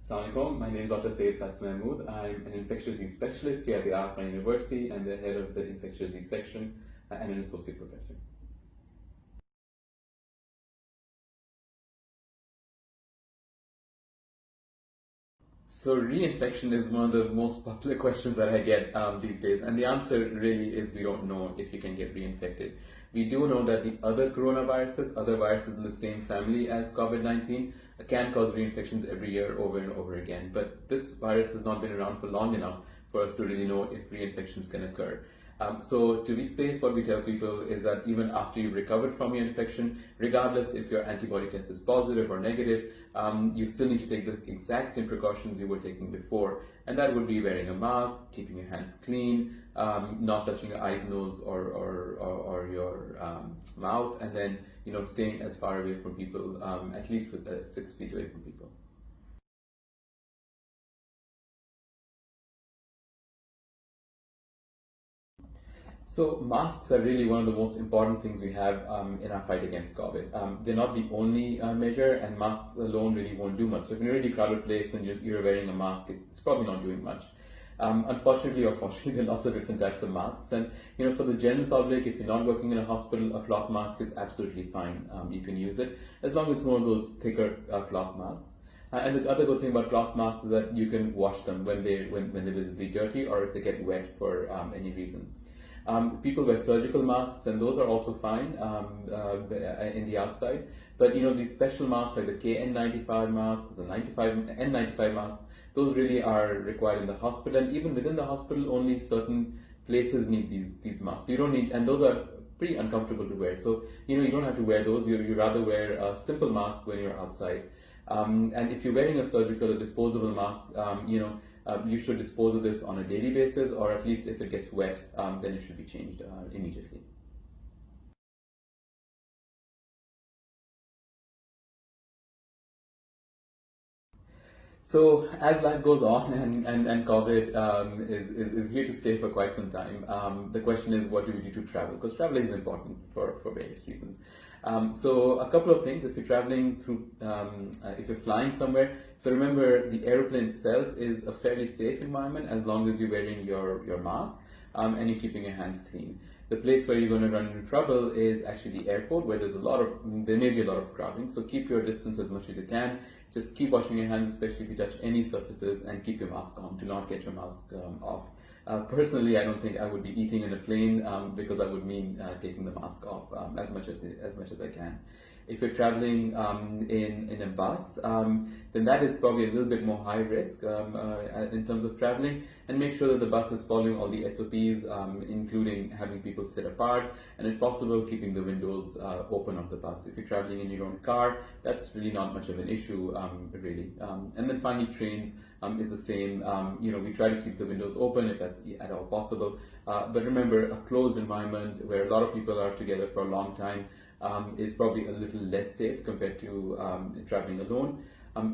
Assalamualaikum. My name is Dr. Syed Faisal. I'm an infectious disease specialist here at the Afghan University and the head of the infectious disease section and an associate professor. So reinfection is one of the most popular questions that I get these days, and the answer really is we don't know if you can get reinfected. We do know that the other coronaviruses, other viruses in the same family as COVID-19, can cause reinfections every year over and over again, but this virus has not been around for long enough for us to really know if reinfections can occur. So to be safe, what we tell people is that even after you've recovered from your infection, regardless if your antibody test is positive or negative, you still need to take the exact same precautions you were taking before. And that would be wearing a mask, keeping your hands clean, not touching your eyes, nose, or your mouth, and then staying as far away from people, at least with 6 feet away from people. So masks are really one of the most important things we have in our fight against COVID. They're not the only measure, and masks alone really won't do much. So if you're in a really crowded place and you're wearing a mask, it's probably not doing much. Unfortunately or fortunately, there are lots of different types of masks, and for the general public, if you're not working in a hospital, a cloth mask is absolutely fine. You can use it as long as it's one of those thicker cloth masks. And the other good thing about cloth masks is that you can wash them when they're visibly dirty or if they get wet for any reason. People wear surgical masks, and those are also fine in the outside. But these special masks like the KN95 masks, the N95 masks, those really are required in the hospital. And even within the hospital, only certain places need these masks. You don't need, and those are pretty uncomfortable to wear. So you don't have to wear those. You rather wear a simple mask when you're outside. And if you're wearing a surgical or disposable mask, you should dispose of this on a daily basis, or at least if it gets wet, then it should be changed immediately. So as life goes on and COVID is here to stay for quite some time, the question is, what do we do to travel? Because traveling is important for various reasons. So a couple of things. If you're traveling through, if you're flying somewhere, so remember the airplane itself is a fairly safe environment as long as you're wearing your mask and you're keeping your hands clean. The place where you're going to run into trouble is actually the airport, where there may be a lot of crowding. So keep your distance as much as you can. Just keep washing your hands, especially if you touch any surfaces, and keep your mask on. Do not get your mask off. Personally, I don't think I would be eating in a plane because I would mean taking the mask off as much as I can. If you're traveling in a bus, then that is probably a little bit more high risk in terms of traveling. And make sure that the bus is following all the SOPs, including having people sit apart, and if possible, keeping the windows open of the bus. If you're traveling in your own car, that's really not much of an issue, really. And then finally, trains is the same. We try to keep the windows open if that's at all possible. But remember, a closed environment where a lot of people are together for a long time is probably a little less safe compared to traveling alone.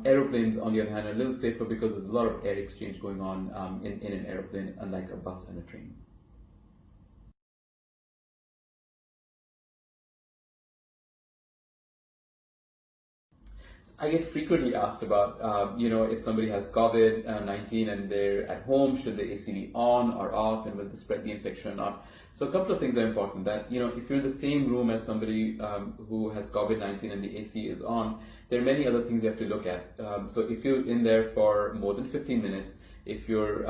Aeroplanes, on the other hand, are a little safer because there's a lot of air exchange going on in an aeroplane, unlike a bus and a train. I get frequently asked about, if somebody has COVID-19 and they're at home, should the AC be on or off, and will this spread the infection or not? So a couple of things are important. That if you're in the same room as somebody who has COVID-19 and the AC is on, there are many other things you have to look at. So if you're in there for more than 15 minutes, if you're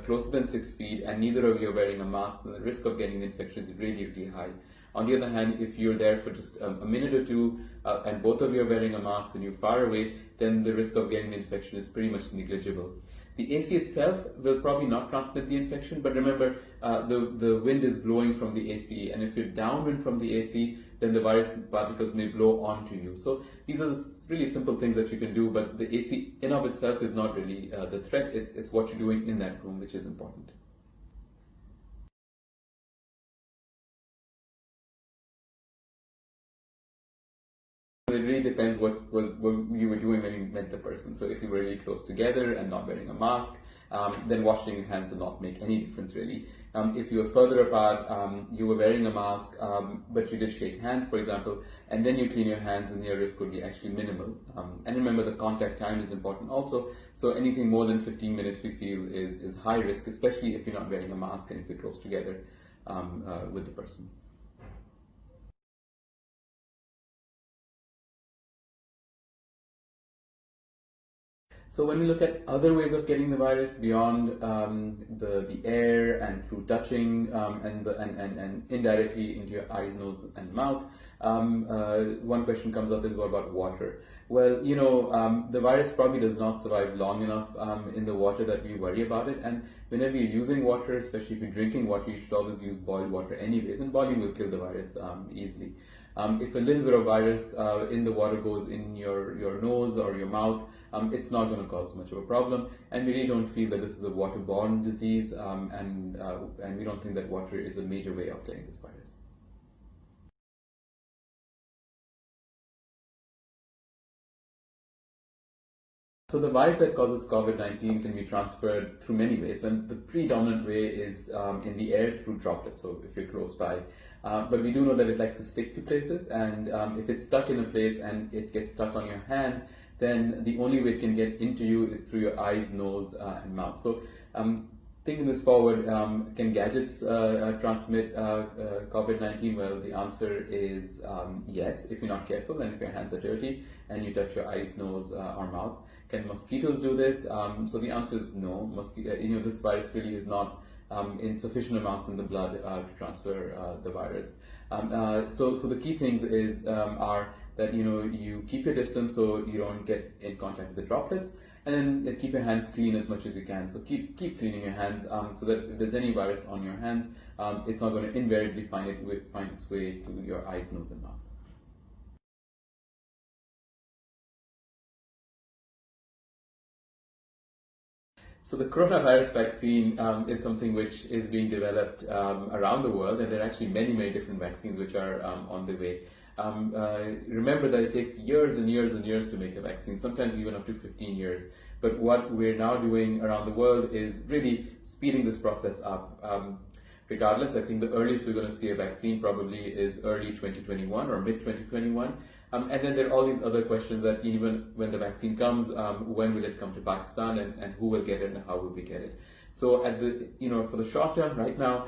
closer than 6 feet, and neither of you are wearing a mask, then the risk of getting the infection is really, really high. On the other hand, if you're there for just a minute or two and both of you are wearing a mask and you're far away, then the risk of getting the infection is pretty much negligible. The AC itself will probably not transmit the infection, but remember, the wind is blowing from the AC, and if you're downwind from the AC, then the virus particles may blow onto you. So these are really simple things that you can do, but the AC in of itself is not really the threat. It's what you're doing in that room which is important. It really depends what you were doing when you met the person. So if you were really close together and not wearing a mask, then washing your hands will not make any difference really. If you were further apart, you were wearing a mask, but you did shake hands, for example, and then you clean your hands, and your risk would be actually minimal. And remember, the contact time is important also. So anything more than 15 minutes we feel is high risk, especially if you're not wearing a mask and if you're close together with the person. So when we look at other ways of getting the virus beyond the air and through touching and indirectly into your eyes, nose, and mouth, one question comes up is what about water? Well, the virus probably does not survive long enough in the water that we worry about it. And whenever you're using water, especially if you're drinking water, you should always use boiled water anyways, and boiling will kill the virus easily. If a little bit of virus in the water goes in your nose or your mouth, it's not going to cause much of a problem, and we really don't feel that this is a waterborne disease, and we don't think that water is a major way of getting this virus. So the virus that causes COVID-19 can be transferred through many ways, and the predominant way is in the air through droplets, so if you're close by. But we do know that it likes to stick to places, and if it's stuck in a place and it gets stuck on your hand, then the only way it can get into you is through your eyes, nose, and mouth. So thinking this forward, can gadgets transmit COVID-19? Well, the answer is yes, if you're not careful and if your hands are dirty and you touch your eyes, nose, or mouth. Can mosquitoes do this? So the answer is no. This virus really is not in sufficient amounts in the blood to transfer the virus. So the key things are that you keep your distance so you don't get in contact with the droplets, and then keep your hands clean as much as you can. So keep cleaning your hands so that if there's any virus on your hands, it's not going to invariably find its way to your eyes, nose, and mouth. So the coronavirus vaccine is something which is being developed around the world, and there are actually many different vaccines which are on the way. Remember that it takes years and years and years to make a vaccine, sometimes even up to 15 years. But what we're now doing around the world is really speeding this process up. Regardless, I think the earliest we're going to see a vaccine probably is early 2021 or mid 2021. And then there are all these other questions that even when the vaccine comes, when will it come to Pakistan, and who will get it and how will we get it? So for the short term, right now,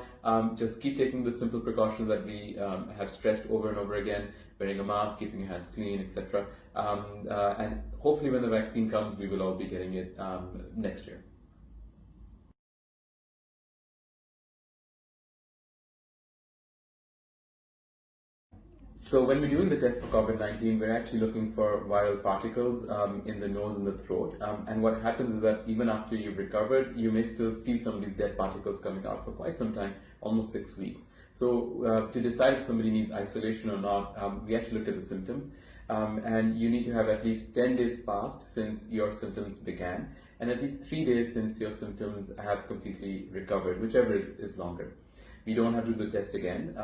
just keep taking the simple precautions that we have stressed over and over again: wearing a mask, keeping your hands clean, etc. And hopefully, when the vaccine comes, we will all be getting it next year. So when we're doing the test for COVID-19, we're actually looking for viral particles in the nose and the throat. And what happens is that even after you've recovered, you may still see some of these dead particles coming out for quite some time, almost 6 weeks. So to decide if somebody needs isolation or not, we actually look at the symptoms. And you need to have at least 10 days passed since your symptoms began, and at least 3 days since your symptoms have completely recovered, whichever is longer. We don't have to do the test again.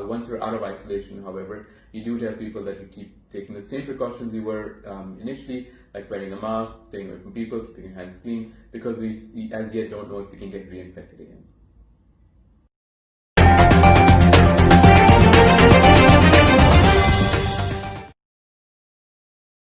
Once you're out of isolation, however, you do tell people that you keep taking the same precautions you were initially, like wearing a mask, staying away from people, keeping your hands clean, because we as yet don't know if we can get reinfected again.